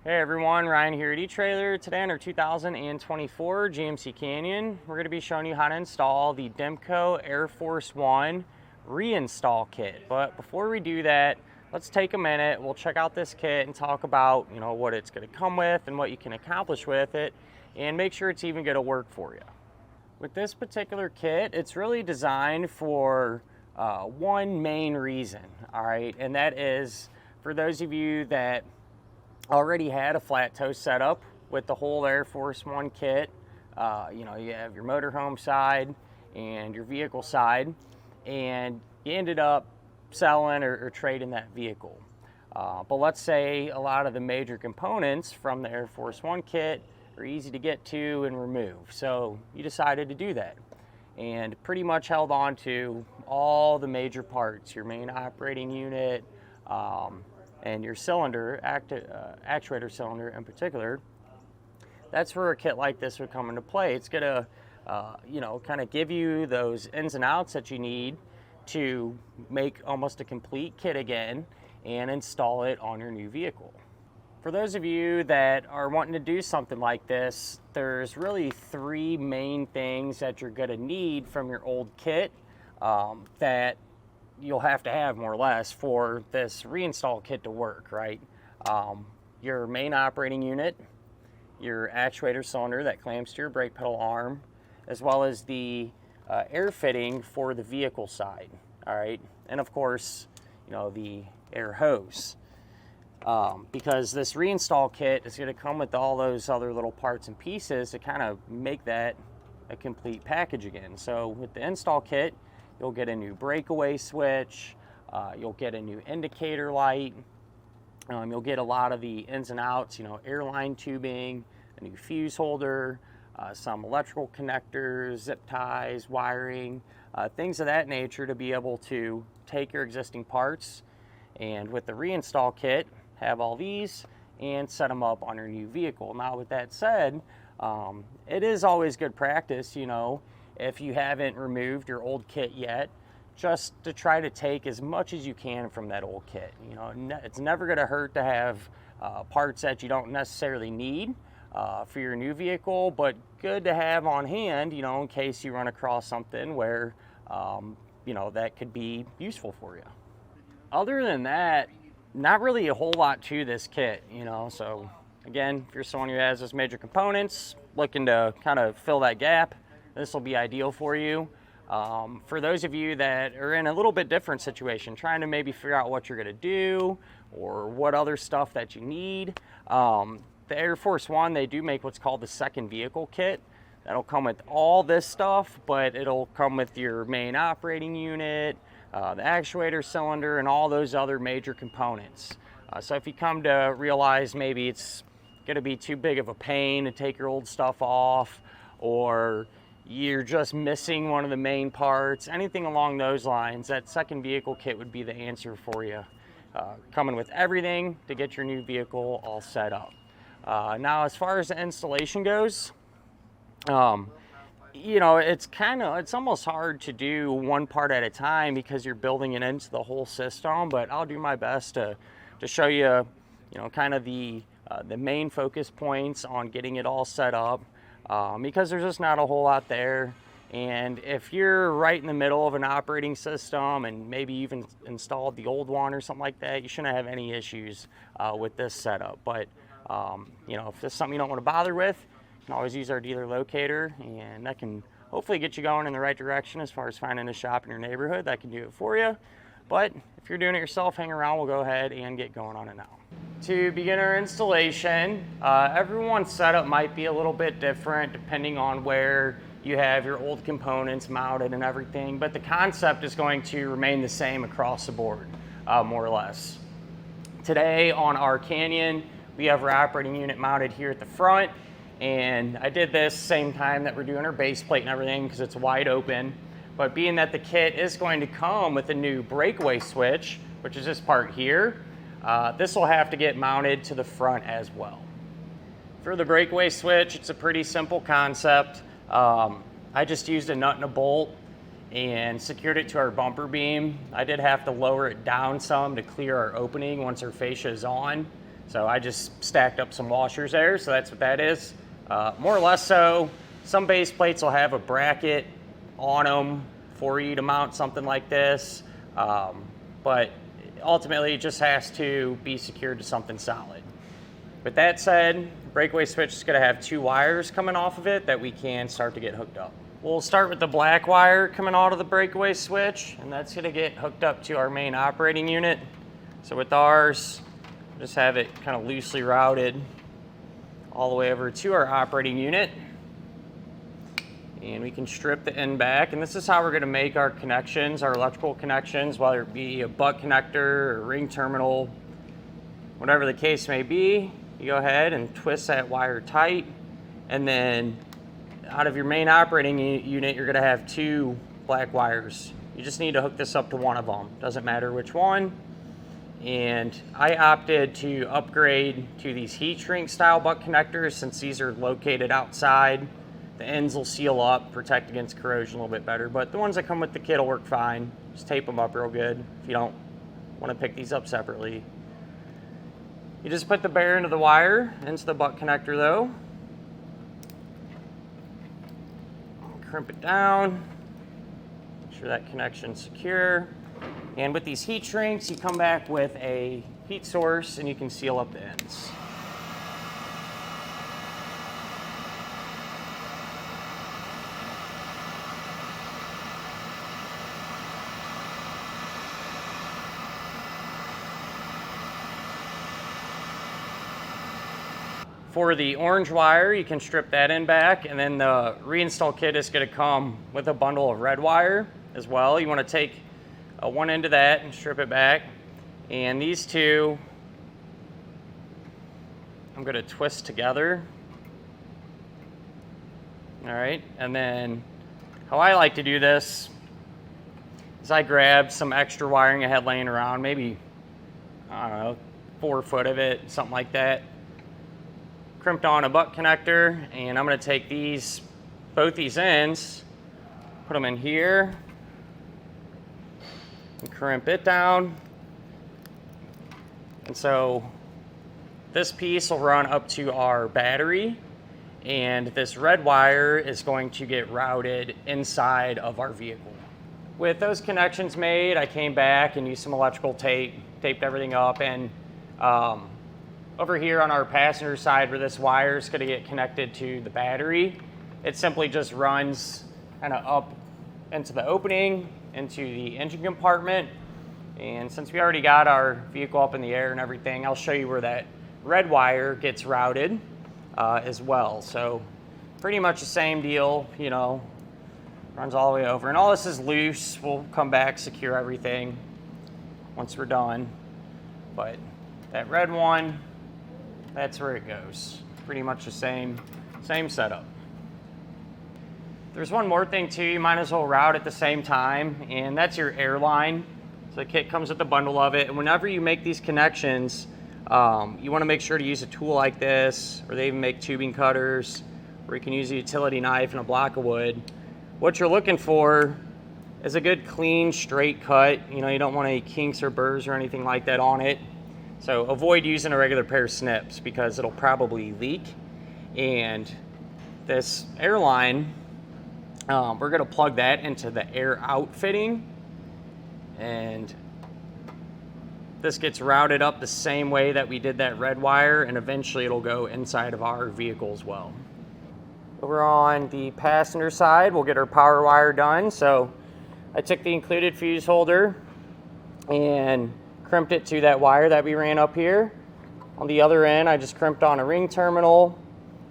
Hey everyone, Ryan here at eTrailer. Today on our 2024 GMC Canyon, we're going to be showing you how to install the Demco Air Force One reinstall kit. But before we do that, let's take a minute. We'll check out this kit and talk about, what it's going to come with and what you can accomplish with it, and make sure it's even going to work for you. With this particular kit, it's really designed for one main reason, all right, and that is for those of you that already had a flat toe setup with the whole Air Force One kit. You have your motorhome side and your vehicle side, and you ended up selling or trading that vehicle. But let's say a lot of the major components from the Air Force One kit are easy to get to and remove. So you decided to do that and pretty much held on to all the major parts, your main operating unit, and your cylinder, actuator cylinder in particular. That's where a kit like this would come into play. It's gonna, kind of give you those ins and outs that you need to make almost a complete kit again and install it on your new vehicle. For those of you that are wanting to do something like this, there's really three main things that you're gonna need from your old kit that you'll have to have more or less for this reinstall kit to work, right? Your main operating unit, your actuator cylinder that clamps to your brake pedal arm, as well as the air fitting for the vehicle side, all right? And of course, the air hose. Because this reinstall kit is going to come with all those other little parts and pieces to kind of make that a complete package again. So with the install kit, you'll get a new breakaway switch, you'll get a new indicator light, you'll get a lot of the ins and outs, airline tubing, a new fuse holder, some electrical connectors, zip ties, wiring, things of that nature to be able to take your existing parts and with the reinstall kit, have all these and set them up on your new vehicle. Now with that said, it is always good practice, if you haven't removed your old kit yet, just to try to take as much as you can from that old kit. It's never going to hurt to have parts that you don't necessarily need for your new vehicle, but good to have on hand, in case you run across something where, that could be useful for you. Other than that, not really a whole lot to this kit, so again, if you're someone who has those major components, looking to kind of fill that gap, this will be ideal for you. For those of you that are in a little bit different situation, trying to maybe figure out what you're going to do or what other stuff that you need, the Air Force One, they do make what's called the second vehicle kit. That'll come with all this stuff, but it'll come with your main operating unit, the actuator cylinder, and all those other major components. So if you come to realize maybe it's going to be too big of a pain to take your old stuff off, or you're just missing one of the main parts, anything along those lines, that second vehicle kit would be the answer for you. Coming with everything to get your new vehicle all set up. Now, as far as the installation goes, it's almost hard to do one part at a time because you're building it into the whole system, but I'll do my best to show you, kind of the main focus points on getting it all set up. Because there's just not a whole lot there, and if you're right in the middle of an operating system and maybe even installed the old one or something like that, you shouldn't have any issues with this setup. But if there's something you don't want to bother with, you can always use our dealer locator, and that can hopefully get you going in the right direction as far as finding a shop in your neighborhood that can do it for you. But if you're doing it yourself, hang around, we'll go ahead and get going on it now. To begin our installation, everyone's setup might be a little bit different depending on where you have your old components mounted and everything, but the concept is going to remain the same across the board, more or less. Today on our Canyon, we have our operating unit mounted here at the front, and I did this same time that we're doing our base plate and everything because it's wide open. But being that the kit is going to come with a new breakaway switch, which is this part here, this will have to get mounted to the front as well. For the breakaway switch, it's a pretty simple concept. I just used a nut and a bolt and secured it to our bumper beam. I did have to lower it down some to clear our opening once our fascia is on. So I just stacked up some washers there, so that's what that is. More or less so, some base plates will have a bracket on them for you to mount something like this, but ultimately it just has to be secured to something solid. With that said, the breakaway switch is going to have 2 wires coming off of it that we can start to get hooked up. We'll start with the black wire coming out of the breakaway switch, and that's going to get hooked up to our main operating unit. So with ours, just have it kind of loosely routed all the way over to our operating unit. And we can strip the end back, and this is how we're going to make our connections, our electrical connections, whether it be a butt connector or ring terminal, whatever the case may be. You go ahead and twist that wire tight, and then out of your main operating unit, you're going to have 2 black wires. You just need to hook this up to one of them. Doesn't matter which one. And I opted to upgrade to these heat shrink style butt connectors since these are located outside. The ends will seal up, protect against corrosion a little bit better, but the ones that come with the kit will work fine. Just tape them up real good if you don't want to pick these up separately. You just put the bare end of the wire into the butt connector though. Crimp it down, make sure that connection's secure. And with these heat shrinks, you come back with a heat source and you can seal up the ends. For the orange wire, you can strip that end back, and then the reinstall kit is going to come with a bundle of red wire as well. You want to take one end of that and strip it back, and these 2 I'm going to twist together. All right, and then how I like to do this is I grab some extra wiring I had laying around, maybe, I don't know, 4 foot of it, something like that. Crimped on a butt connector, and I'm going to take these, both these ends, put them in here, and crimp it down. And so this piece will run up to our battery, and this red wire is going to get routed inside of our vehicle. With those connections made, I came back and used some electrical tape, taped everything up, and over here on our passenger side where this wire is going to get connected to the battery, it simply just runs kind of up into the opening, into the engine compartment. And since we already got our vehicle up in the air and everything, I'll show you where that red wire gets routed as well. So pretty much the same deal, you know, runs all the way over. And all this is loose. We'll come back, secure everything once we're done. But that red one, that's where it goes. Pretty much the same setup. There's one more thing too, you might as well route at the same time, and that's your air line. So the kit comes with a bundle of it, and whenever you make these connections, you want to make sure to use a tool like this, or they even make tubing cutters, or you can use a utility knife and a block of wood. What you're looking for is a good clean straight cut. You know, you don't want any kinks or burrs or anything like that on it. So avoid using a regular pair of snips because it'll probably leak. And this air line, we're going to plug that into the air out fitting, and this gets routed up the same way that we did that red wire, and eventually it'll go inside of our vehicle as well. Over on the passenger side, we'll get our power wire done. So I took the included fuse holder and crimped it to that wire that we ran up here. On the other end, I just crimped on a ring terminal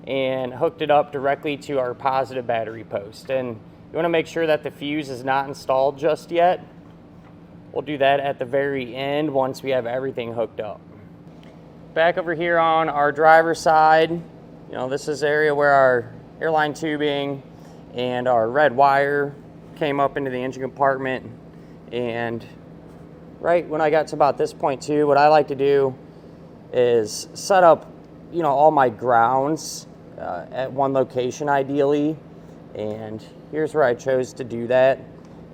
and hooked it up directly to our positive battery post. And you want to make sure that the fuse is not installed just yet. We'll do that at the very end once we have everything hooked up. Back over here on our driver's side, you know, this is the area where our airline tubing and our red wire came up into the engine compartment. And right when I got to about this point too, what I like to do is set up, you know, all my grounds at one location ideally. And here's where I chose to do that.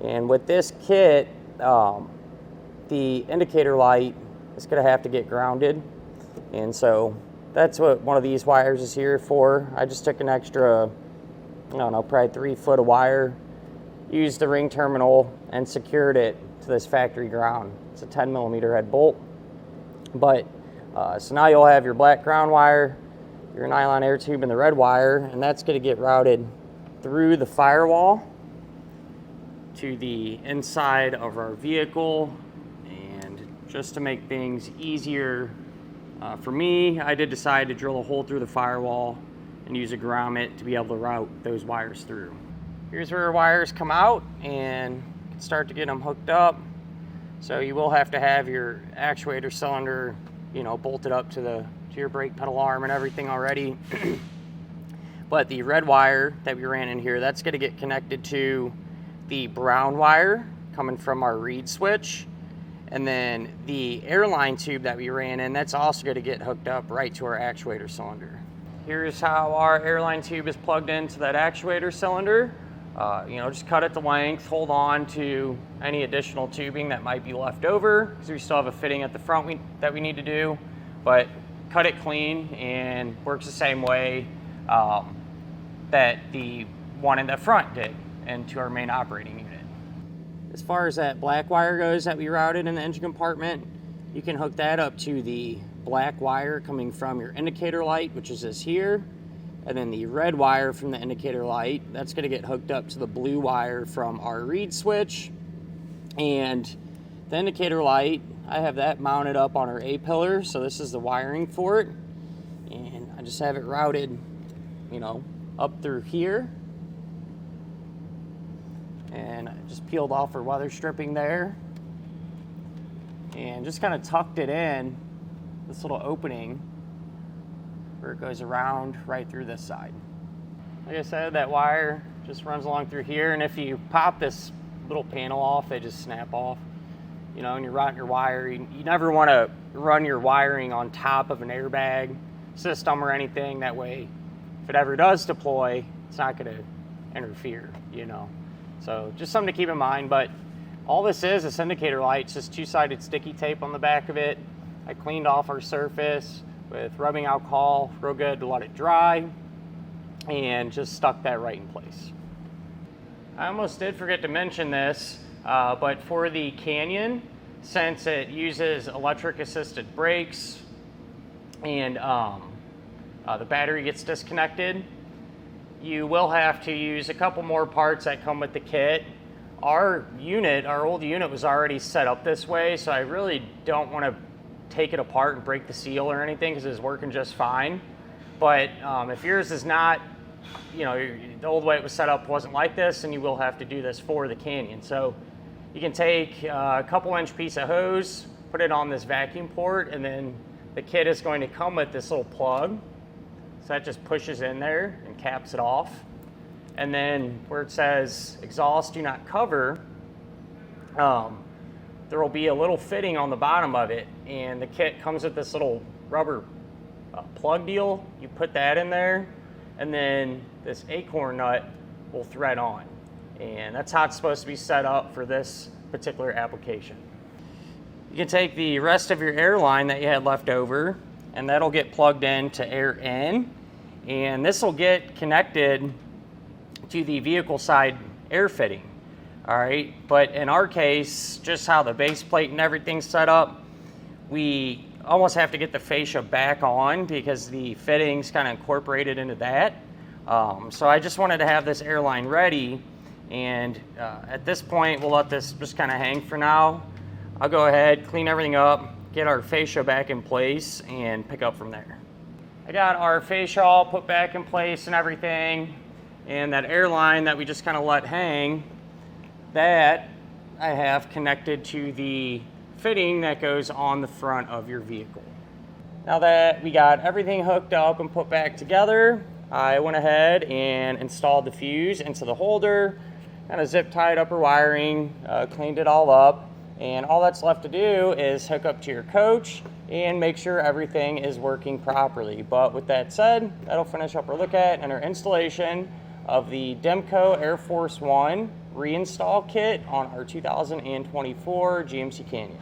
And with this kit, the indicator light is going to have to get grounded. And so that's what one of these wires is here for. I just took an extra, I don't know, probably 3 foot of wire, used the ring terminal, and secured it to this factory ground. It's a 10mm head bolt. But so now you'll have your black ground wire, your nylon air tube, and the red wire, and that's going to get routed through the firewall to the inside of our vehicle. And just to make things easier for me, I did decide to drill a hole through the firewall and use a grommet to be able to route those wires through. Here's where our wires come out, and you can start to get them hooked up. So you will have to have your actuator cylinder, you know, bolted up to your brake pedal arm and everything already. But the red wire that we ran in here, that's going to get connected to the brown wire coming from our reed switch. And then the airline tube that we ran in, that's also going to get hooked up right to our actuator cylinder. Here's how our airline tube is plugged into that actuator cylinder. You know, just cut it to length, hold on to any additional tubing that might be left over, because we still have a fitting at the front that we need to do, but cut it clean, and works the same way that the one in the front did into our main operating unit. As far as that black wire goes that we routed in the engine compartment, you can hook that up to the black wire coming from your indicator light, which is this here. And then the red wire from the indicator light, that's going to get hooked up to the blue wire from our reed switch. And the indicator light, I have that mounted up on our A-pillar, so this is the wiring for it. And I just have it routed, you know, up through here. And I just peeled off our weather stripping there. And just kind of tucked it in, this little opening, where it goes around right through this side. Like I said, that wire just runs along through here, and if you pop this little panel off, they just snap off. You know, and you're routing your wire, you never want to run your wiring on top of an airbag system or anything. That way, if it ever does deploy, it's not going to interfere, you know. So just something to keep in mind. But all this is this indicator light. It's just 2-sided sticky tape on the back of it. I cleaned off our surface with rubbing alcohol real good to let it dry, and just stuck that right in place. I almost did forget to mention this, but for the Canyon, since it uses electric assisted brakes and the battery gets disconnected, you will have to use a couple more parts that come with the kit. Our old unit was already set up this way, so I really don't want to take it apart and break the seal or anything, because it's working just fine. But if yours is not, you know, the old way it was set up wasn't like this, and you will have to do this for the Canyon. So you can take a couple-inch piece of hose, put it on this vacuum port, and then the kit is going to come with this little plug. So that just pushes in there and caps it off. And then where it says exhaust do not cover, there will be a little fitting on the bottom of it, and the kit comes with this little rubber plug deal. You put that in there, and then this acorn nut will thread on. And that's how it's supposed to be set up for this particular application. You can take the rest of your air line that you had left over, and that'll get plugged in to air in, and this will get connected to the vehicle side air fitting. All right, but in our case, just how the base plate and everything's set up, we almost have to get the fascia back on because the fitting's kind of incorporated into that. So I just wanted to have this airline ready, and at this point, we'll let this just kind of hang for now. I'll go ahead, clean everything up, get our fascia back in place, and pick up from there. I got our fascia all put back in place and everything, and that airline that we just kind of let hang, that I have connected to the fitting that goes on the front of your vehicle. Now that we got everything hooked up and put back together, I went ahead and installed the fuse into the holder, kind of zip tied up our wiring, cleaned it all up, and all that's left to do is hook up to your coach and make sure everything is working properly. But with that said, that'll finish up our look at and our installation of the Demco Air Force One reinstall kit on our 2024 GMC Canyon.